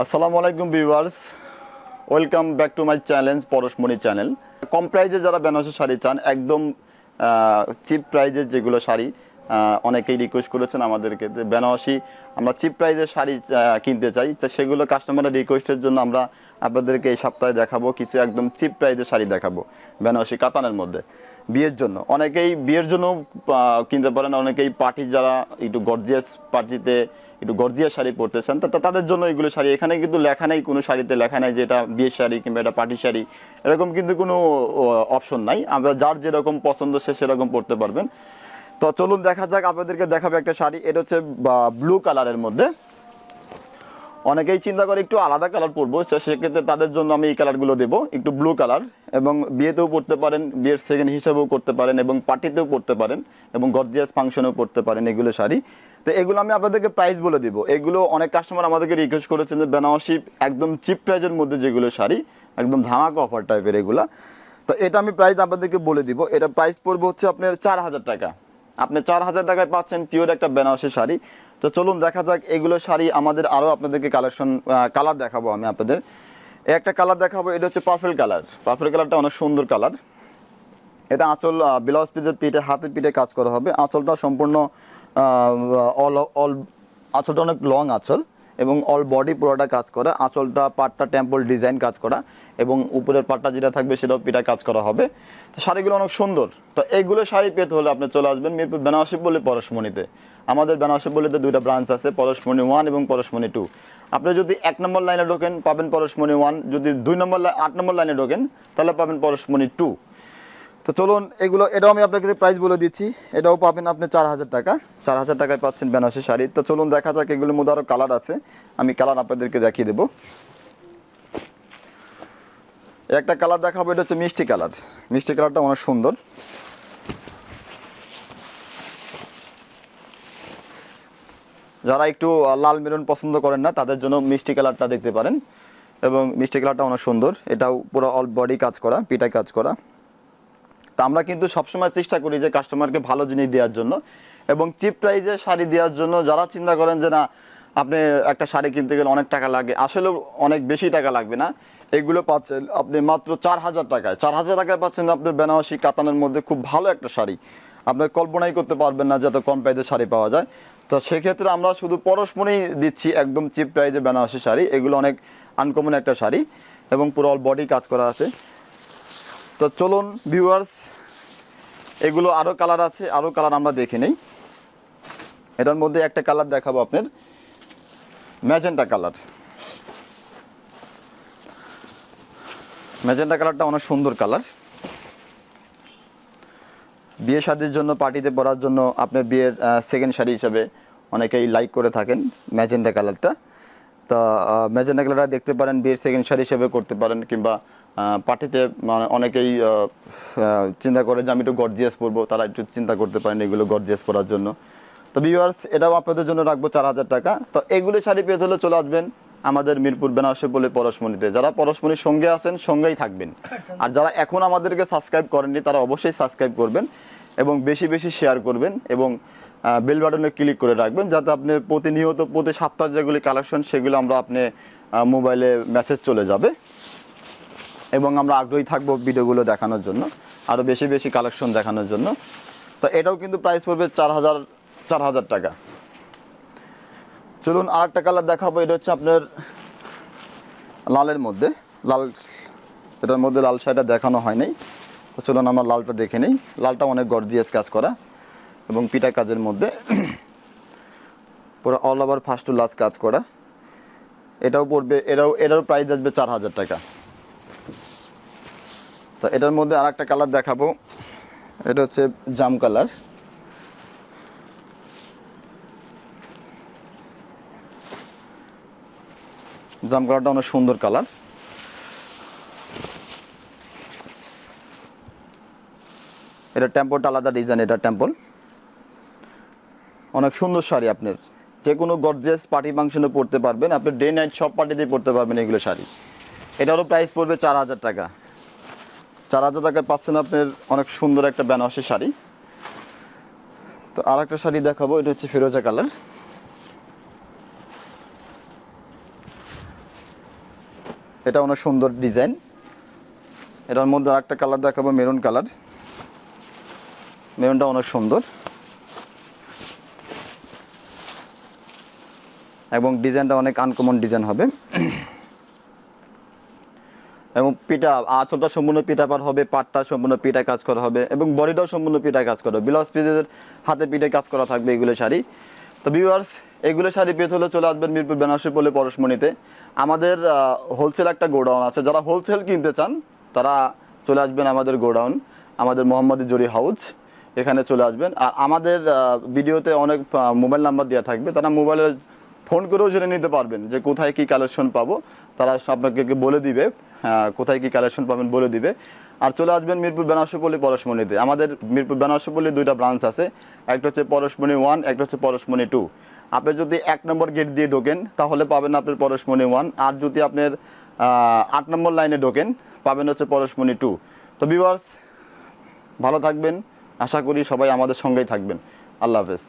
আসসালামু আলাইকুম viewers, welcome back to my channel Parashmoni channel. কম প্রাইজে যারা বেনারসি শাড়ি চান, একদম চিপ প্রাইজের যেগুলো শাড়ি, অনেকেই রিকোয়েস্ট করেছেন আমাদেরকে যে বেনারসি আমরা চিপ প্রাইজের শাড়ি কিনতে চাই, তো সেগুলো কাস্টমারের রিকোয়েস্টের জন্য আমরা আপনাদেরকে এই সপ্তাহে দেখাবো কিছু একদম চিপ প্রাইজের শাড়ি দেখাবো বেনারসি কাতানের মধ্যে। বিয়ের জন্য অনেকেই বিয়ের জন্য কিনতে পারেন, অনেকেই পার্টি যারা একটু গর্জিয়াস পার্টিতে একটু গর্জিয়াস শাড়ি পরতেছেন তাদের জন্য এগুলো শাড়ি। এখানে কিন্তু লেখা নেই, কোনো শাড়িতে লেখা নেই যে এটা বিয়ের শাড়ি কিংবা এটা পার্টি শাড়ি, এরকম কিন্তু কোনো অপশন নাই। আমরা যার যেরকম পছন্দ সে সেরকম পরতে পারবেন। তো চলুন দেখা যাক, আপনাদেরকে দেখাবো একটা শাড়ি। এটা হচ্ছে ব্লু কালারের মধ্যে। অনেকেই চিন্তা করে একটু আলাদা কালার পরবো, সেক্ষেত্রে তাদের জন্য আমি এই কালারগুলো দেবো, একটু ব্লু কালার, এবং বিয়েতেও পরতে পারেন, বিয়ের সেকেন্ড হিসাবেও করতে পারেন, এবং পার্টিতেও পরতে পারেন, এবং গর্জিয়াস ফাংশনেও পরতে পারেন এগুলো শাড়ি। তো এগুলো আমি আপনাদেরকে প্রাইস বলে দিব। এগুলো অনেক কাস্টমার আমাদেরকে রিকোয়েস্ট করেছেন যে বেনারসি একদম চিপ প্রাইজের মধ্যে যেগুলো শাড়ি, একদম ধামাকা অফার টাইপের এগুলা। তো এটা আমি প্রাইস আপনাদেরকে বলে দিব। এটা প্রাইস পড়বে হচ্ছে আপনার 4000 টাকা। আপনি 4000 টাকায় পাচ্ছেন পিওর একটা বেনারসি শাড়ি। তো চলুন দেখা যাক এগুলো শাড়ি। আমাদের আরও আপনাদেরকে কালার দেখাবো আমি আপনাদের। একটা কালার দেখাবো, এটা হচ্ছে পার্পল কালার। পার্পল কালারটা অনেক সুন্দর কালার। এটা আঁচল ব্লাউজ পিসের পিঠে, হাতের পিঠে কাজ করা হবে। আঁচলটা সম্পূর্ণ আঁচলটা অনেক লং আঁচল, এবং অল বডি পুরোটা কাজ করা। আঁচলটা পাটটা টেম্পল ডিজাইন কাজ করা, এবং উপরের পাটটা যেটা থাকবে সেটাও পিঠা কাজ করা হবে। তো শাড়িগুলো অনেক সুন্দর। তো এইগুলো শাড়ি পেতে হলে আপনি চলে আসবেন মিরপুর বেনারসি পল্লী পরশমনিতে। আমাদের বেনারসি পল্লীতে দুইটা ব্রাঞ্চ আছে, পরশমনি 1 এবং পরশমনি 2। আপনি যদি 1 নম্বর লাইনে ঢোকেন পাবেন পরশমনি 1, যদি 8 নম্বর লাইনে ঢোকেন তাহলে পাবেন পরশমনি 2। তো চলুন এটাও আমি আপনাকে প্রাইস বলে দিচ্ছি। এটাও পাবেন আপনি 4000 টাকা। 4000 টাকায় পাচ্ছেন বেনারসি শাড়ি। তো চলুন দেখা যাক, এগুলোর মধ্যে আরও কালার আছে, আমি কালার আপনাদেরকে দেখিয়ে দেবো। একটা কালার দেখাবো, এটা হচ্ছে মিষ্টি কালার। মিষ্টি কালারটা অনেক সুন্দর। যারা একটু লাল মেরুন পছন্দ করেন না তাদের জন্য মিষ্টি কালারটা দেখতে পারেন, এবং মিষ্টি কালারটা অনেক সুন্দর। এটাও পুরো অল বডি কাজ করা, পিঠায় কাজ করা। তা আমরা কিন্তু সবসময় চেষ্টা করি যে কাস্টমারকে ভালো জিনিস দেওয়ার জন্য এবং চিপ প্রাইজে শাড়ি দেওয়ার জন্য। যারা চিন্তা করেন যে না আপনি একটা শাড়ি কিনতে গেলে অনেক টাকা লাগে, আসলে অনেক বেশি টাকা লাগবে না। এগুলো পাচ্ছেন আপনি মাত্র 4000 টাকায়। 4000 টাকায় পাচ্ছেন আপনি বেনারসি কাতানের মধ্যে খুব ভালো একটা শাড়ি। আপনি কল্পনাই করতে পারবেন না যে এত কম প্রাইজে শাড়ি পাওয়া যায়। তো সেক্ষেত্রে আমরা শুধু পরশমনি দিচ্ছি একদম চিপ প্রাইজে বেনারসি শাড়ি। এগুলো অনেক আনকমন একটা শাড়ি, এবং পুরো অল বডি কাজ করা আছে। তো চলুন ভিউয়ার্স, এগুলো আরও কালার আছে, আরও কালার আমরা দেখে নেই। এটার মধ্যে একটা কালার দেখাবো আপনার, ম্যাজেন্টা কালার। ম্যাজেন্টা কালারটা অনেক সুন্দর কালার। বিয়ে শাদির জন্য, পার্টিতে পরার জন্য, আপনার বিয়ের সেকেন্ড শাড়ি হিসাবে অনেকেই লাইক করে থাকেন ম্যাজেন্টা কালারটা। তো ম্যাজেন্টা কালারটা দেখতে পারেন, বিয়ের সেকেন্ড শাড়ি হিসেবে করতে পারেন, কিংবা পার্টিতে অনেকেই চিন্তা করে যে আমি একটু গর্জিয়াস পরবো, তারা একটু চিন্তা করতে পারেন এগুলো গর্জিয়াস পরার জন্য। তো ভিউয়ার্স, এটাও আপনাদের জন্য রাখবো 4000 টাকা। তো এগুলো শাড়ি পেতে হলে চলে আসবেন আমাদের মিরপুর বেনারসি পল্লী পরশমনিতে। যারা পরশমনির সঙ্গে আছেন সঙ্গেই থাকবেন, আর যারা এখন আমাদেরকে সাবস্ক্রাইব করেননি তারা অবশ্যই সাবস্ক্রাইব করবেন, এবং বেশি বেশি শেয়ার করবেন, এবং বেল বাটনে ক্লিক করে রাখবেন, যাতে আপনি প্রতিনিয়ত প্রতি সপ্তাহে যেগুলি কালেকশন সেগুলো আমরা আপনি মোবাইলে মেসেজ চলে যাবে, এবং আমরা আগ্রহী থাকবো ভিডিওগুলো দেখানোর জন্য, আরও বেশি বেশি কালেকশন দেখানোর জন্য। তো এটাও কিন্তু প্রাইস পড়বে 4000 টাকা। চলুন আরেকটা কালার দেখাবো। এটা হচ্ছে আপনার লালের মধ্যে, লাল, এটার মধ্যে লাল শাড়িটা দেখানো হয় নাই। তো চলুন আমরা লালটা দেখে নিই। লালটা অনেক গর্জিয়াস কাজ করা, এবং পিটা কাজের মধ্যে পুরো all over first to last কাজ করা। এটাও পড়বে, এটারও প্রাইস আসবে 4000 টাকা। তো এটার মধ্যে আরেকটা কালার দেখাবো, এটা হচ্ছে জাম কালার। জাম কালারটা অনেক সুন্দর কালার। এটা টেম্পলটা আলাদা ডিজাইন, এটা টেম্পল। অনেক সুন্দর শাড়ি, আপনার যে কোনো গর্জিয়াস পার্টি ফাংশনে পরতে পারবেন, আপনি ডে নাইট সব পার্টিতেই পরতে পারবেন এগুলো শাড়ি। এটারও প্রাইস পড়বে 4000 টাকা। 4000 টাকায় পাচ্ছেন আপনার অনেক সুন্দর একটা বেনারসি শাড়ি। তো আর একটা শাড়ি দেখাবো, এটা হচ্ছে ফিরোজা কালার। এটা অনেক সুন্দর ডিজাইন। এটার মধ্যে আরেকটা কালার দেখাবো, মেরুন কালার। মেরুনটা অনেক সুন্দর এবং ডিজাইনটা অনেক আনকমন ডিজাইন হবে। এবং পিটা আঁচলটা সম্পূর্ণ পিটা পার হবে, পাটটা সম্পূর্ণ পিটায় কাজ করা হবে এবং বডিটাও সম্পূর্ণ পিটায় কাজ করা হবে। ব্লাউজ পিসের হাতে পিটায় কাজ করা থাকবে এগুলো শাড়ি। তো ভিউয়ার্স, এগুলো শাড়ি পেতে হলে চলে আসবেন মিরপুর বেনারসি পল্লী পরশমণিতে। আমাদের হোলসেল একটা গোডাউন আছে, যারা হোলসেল কিনতে চান তারা চলে আসবেন আমাদের গোডাউন, আমাদের মোহাম্মদী জরি হাউস, এখানে চলে আসবেন। আর আমাদের ভিডিওতে অনেক মোবাইল নাম্বার দেওয়া থাকবে, তারা মোবাইলে ফোন করেও জেনে নিতে পারবেন যে কোথায় কী কালেকশন পাবো। তারা আপনাকে বলে দিবে কোথায় কী কালেকশন পাবেন বলে দিবে। আর চলে আসবেন মিরপুর বেনারসি পল্লী পরশমণিতে। আমাদের মিরপুর বেনারসি পল্লী 2টা ব্রাঞ্চ আছে, একটা হচ্ছে পরশমণি 1, একটা হচ্ছে পরশমণি 2। আপনি যদি 1 নম্বর গেট দিয়ে ঢোকেন তাহলে পাবেন আপনার পরশমণি 1, আর যদি আপনার 8 নম্বর লাইনে ঢোকেন পাবেন হচ্ছে পরশমণি 2। তো ভিউয়ার্স, ভালো থাকবেন, আশা করি সবাই আমাদের সঙ্গেই থাকবেন। আল্লাহ হাফেজ।